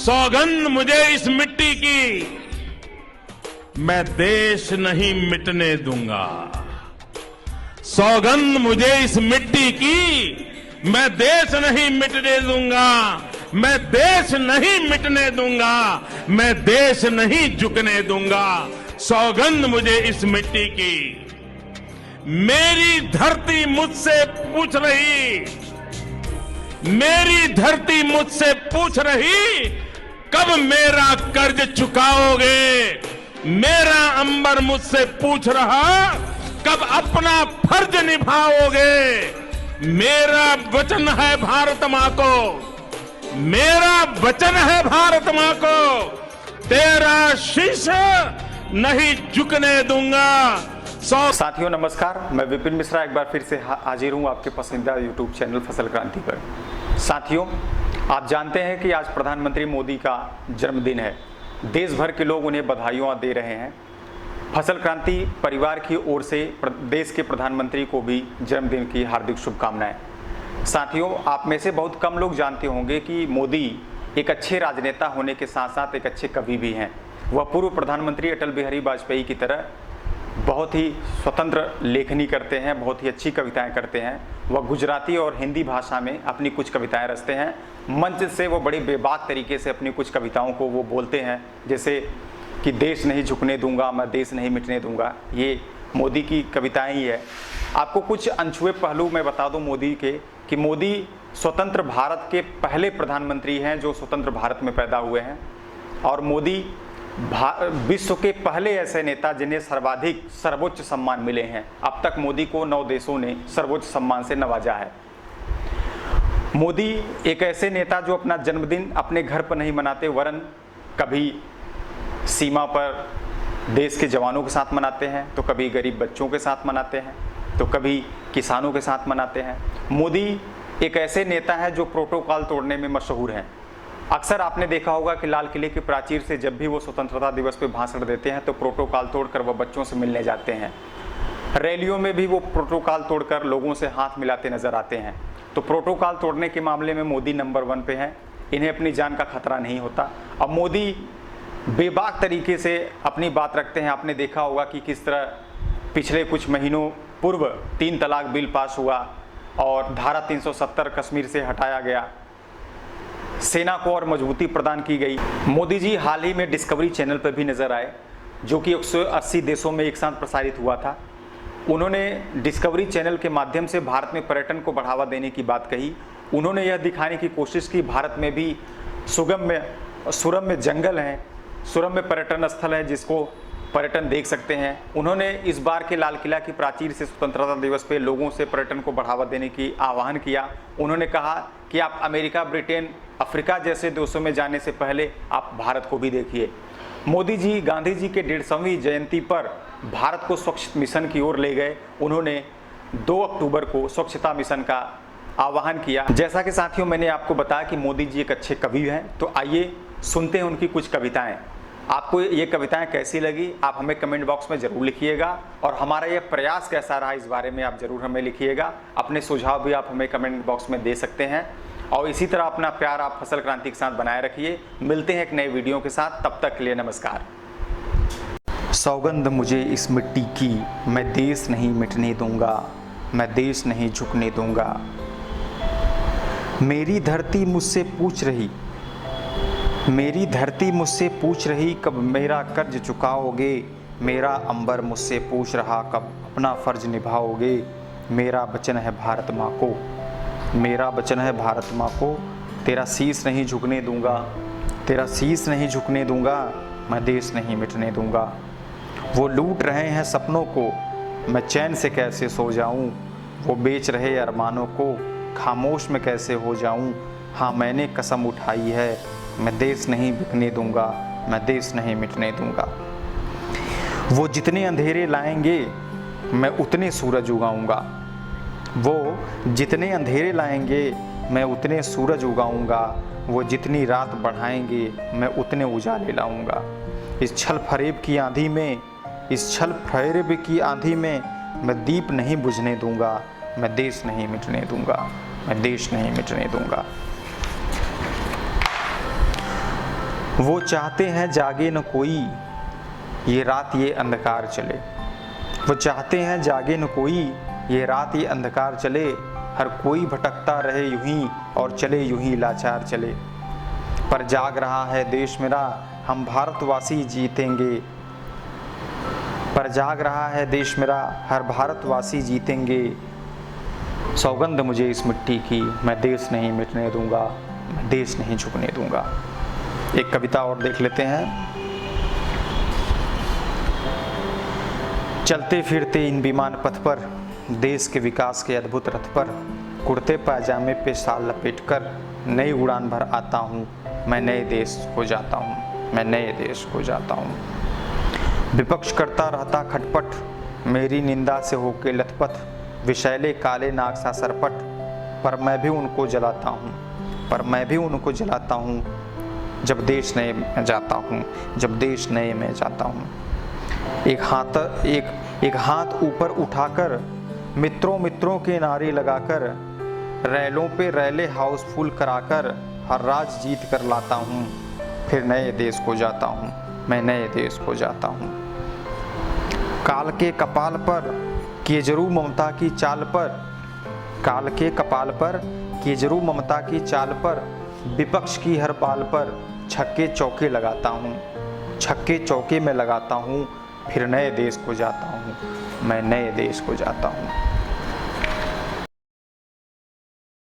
सौगंध मुझे इस मिट्टी की, मैं देश नहीं मिटने दूंगा। सौगंध मुझे इस मिट्टी की, मैं देश नहीं मिटने दूंगा। मैं देश नहीं मिटने दूंगा, मैं देश नहीं झुकने दूंगा। सौगंध मुझे इस मिट्टी की। मेरी धरती मुझसे पूछ रही, मेरी धरती मुझसे पूछ रही, कब मेरा कर्ज चुकाओगे। मेरा अंबर मुझसे पूछ रहा, कब अपना फर्ज निभाओगे। मेरा वचन है भारत मां को, मेरा वचन है भारत मां को, तेरा शीश नहीं झुकने दूंगा। साथियों नमस्कार, मैं विपिन मिश्रा एक बार फिर से हाजिर हूं आपके पसंदीदा यूट्यूब चैनल फसल क्रांति पर। साथियों, आप जानते हैं कि आज प्रधानमंत्री मोदी का जन्मदिन है। देश भर के लोग उन्हें बधाइयां दे रहे हैं। फसल क्रांति परिवार की ओर से देश के प्रधानमंत्री को भी जन्मदिन की हार्दिक शुभकामनाएं। साथियों, आप में से बहुत कम लोग जानते होंगे कि मोदी एक अच्छे राजनेता होने के साथ साथ एक अच्छे कवि भी हैं। वह पूर्व प्रधानमंत्री अटल बिहारी वाजपेयी की तरह बहुत ही स्वतंत्र लेखनी करते हैं, बहुत ही अच्छी कविताएं करते हैं। वह गुजराती और हिंदी भाषा में अपनी कुछ कविताएं रचते हैं। मंच से वो बड़े बेबाक तरीके से अपनी कुछ कविताओं को वो बोलते हैं, जैसे कि देश नहीं झुकने दूंगा, मैं देश नहीं मिटने दूंगा। ये मोदी की कविताएं ही है। आपको कुछ अनछुए पहलू मैं बता दूं मोदी के, कि मोदी स्वतंत्र भारत के पहले प्रधानमंत्री हैं जो स्वतंत्र भारत में पैदा हुए हैं, और मोदी विश्व के पहले ऐसे नेता जिन्हें सर्वोच्च सम्मान मिले हैं। अब तक मोदी को 9 देशों ने सर्वोच्च सम्मान से नवाजा है। मोदी एक ऐसे नेता जो अपना जन्मदिन अपने घर पर नहीं मनाते, वरन कभी सीमा पर देश के जवानों के साथ मनाते हैं, तो कभी गरीब बच्चों के साथ मनाते हैं, तो कभी किसानों के साथ मनाते हैं। मोदी एक ऐसे नेता है जो प्रोटोकॉल तोड़ने में मशहूर हैं। अक्सर आपने देखा होगा कि लाल किले के प्राचीर से जब भी वो स्वतंत्रता दिवस पे भाषण देते हैं तो प्रोटोकॉल तोड़कर वो बच्चों से मिलने जाते हैं। रैलियों में भी वो प्रोटोकॉल तोड़कर लोगों से हाथ मिलाते नजर आते हैं। तो प्रोटोकॉल तोड़ने के मामले में मोदी नंबर 1 पे हैं। इन्हें अपनी जान का खतरा नहीं होता। अब मोदी बेबाक तरीके से अपनी बात रखते हैं। आपने देखा होगा कि किस तरह पिछले कुछ महीनों पूर्व 3 तलाक बिल पास हुआ और धारा 370 कश्मीर से हटाया गया, सेना को और मजबूती प्रदान की गई। मोदी जी हाल ही में डिस्कवरी चैनल पर भी नजर आए, जो कि 180 देशों में एक साथ प्रसारित हुआ था। उन्होंने डिस्कवरी चैनल के माध्यम से भारत में पर्यटन को बढ़ावा देने की बात कही। उन्होंने यह दिखाने की कोशिश की भारत में भी सुरम्य जंगल हैं, सुरम्य पर्यटन स्थल है जिसको पर्यटन देख सकते हैं। उन्होंने इस बार के लाल किला की प्राचीर से स्वतंत्रता दिवस पे लोगों से पर्यटन को बढ़ावा देने की आह्वान किया। उन्होंने कहा कि आप अमेरिका, ब्रिटेन, अफ्रीका जैसे देशों में जाने से पहले आप भारत को भी देखिए। मोदी जी गांधी जी के 150वीं जयंती पर भारत को स्वच्छ मिशन की ओर ले गए। उन्होंने 2 अक्टूबर को स्वच्छता मिशन का आह्वान किया। जैसा कि साथियों मैंने आपको बताया कि मोदी जी एक अच्छे कवि हैं, तो आइए सुनते हैं उनकी कुछ कविताएं। आपको ये कविताएं कैसी लगी आप हमें कमेंट बॉक्स में ज़रूर लिखिएगा, और हमारा ये प्रयास कैसा रहा इस बारे में आप ज़रूर हमें लिखिएगा। अपने सुझाव भी आप हमें कमेंट बॉक्स में दे सकते हैं, और इसी तरह अपना प्यार आप फसल क्रांति के साथ बनाए रखिए। मिलते हैं एक नए वीडियो के साथ, तब तक के लिए नमस्कार। सौगंध मुझे इस मिट्टी की, मैं देश नहीं मिटने दूंगा, मैं देश नहीं झुकने दूंगा। मेरी धरती मुझसे पूछ रही, मेरी धरती मुझसे पूछ रही, कब मेरा कर्ज चुकाओगे। मेरा अंबर मुझसे पूछ रहा, कब अपना फर्ज निभाओगे। मेरा वचन है भारत माँ को, मेरा वचन है भारत माँ को, तेरा शीश नहीं झुकने दूंगा, तेरा शीश नहीं झुकने दूंगा, मैं देश नहीं मिटने दूंगा। वो लूट रहे हैं सपनों को, मैं चैन से कैसे सो जाऊं। वो बेच रहे अरमानों को, खामोश में कैसे हो जाऊं। हाँ, मैंने कसम उठाई है, मैं देश नहीं बिकने दूंगा, मैं देश नहीं मिटने दूंगा। वो जितने अंधेरे लाएंगे मैं उतने सूरज उगाऊंगा, वो जितने अंधेरे लाएंगे मैं उतने सूरज उगाऊंगा। वो जितनी रात बढ़ाएंगे मैं उतने उजाले लाऊंगा। इस छल फरेब की आंधी में, इस छल फरेब की आंधी में मैं दीप नहीं बुझने दूंगा, मैं देश नहीं मिटने दूंगा, मैं देश नहीं मिटने दूंगा। वो चाहते हैं जागे न कोई, ये रात ये अंधकार चले। वो चाहते हैं जागे न कोई, ये रात ये अंधकार चले। हर कोई भटकता रहे यूं ही और चले यूं ही लाचार चले। पर जाग रहा है देश मेरा, हम भारतवासी जीतेंगे। पर जाग रहा है देश मेरा, हर भारतवासी जीतेंगे। सौगंध मुझे इस मिट्टी की, मैं देश नहीं मिटने दूंगा, मैं देश नहीं झुकने दूंगा। एक कविता और देख लेते हैं। चलते फिरते इन विमान पथ पर, देश के विकास के अद्भुत रथ पर, कुर्ते पायजामे पे शाल लपेटकर नई उड़ान भर आता हूँ। मैं नए देश को जाता हूँ, मैं नए देश को जाता हूँ। विपक्ष करता रहता खटपट, मेरी निंदा से होके लथपथ। विषैले काले नाग सा सरपट, पर मैं भी उनको जलाता हूँ, पर मैं भी उनको जलाता हूँ। जब देश नए में जाता हूँ, जब देश नए में जाता हूँ। एक हाथ ऊपर उठाकर, मित्रों मित्रों के नारे लगाकर, रैलों पे रैले हाउसफुल कराकर, हर राज जीत कर लाता हूँ। फिर नए देश को जाता हूँ, मैं नए देश को जाता हूँ। काल के कपाल पर केजरू ममता की चाल पर, काल के कपाल पर केजरू ममता की चाल पर, विपक्ष की हर पाल पर छक्के चौके लगाता हूँ, छक्के चौके में लगाता हूँ। फिर नए देश को जाता हूँ, मैं नए देश को जाता हूँ।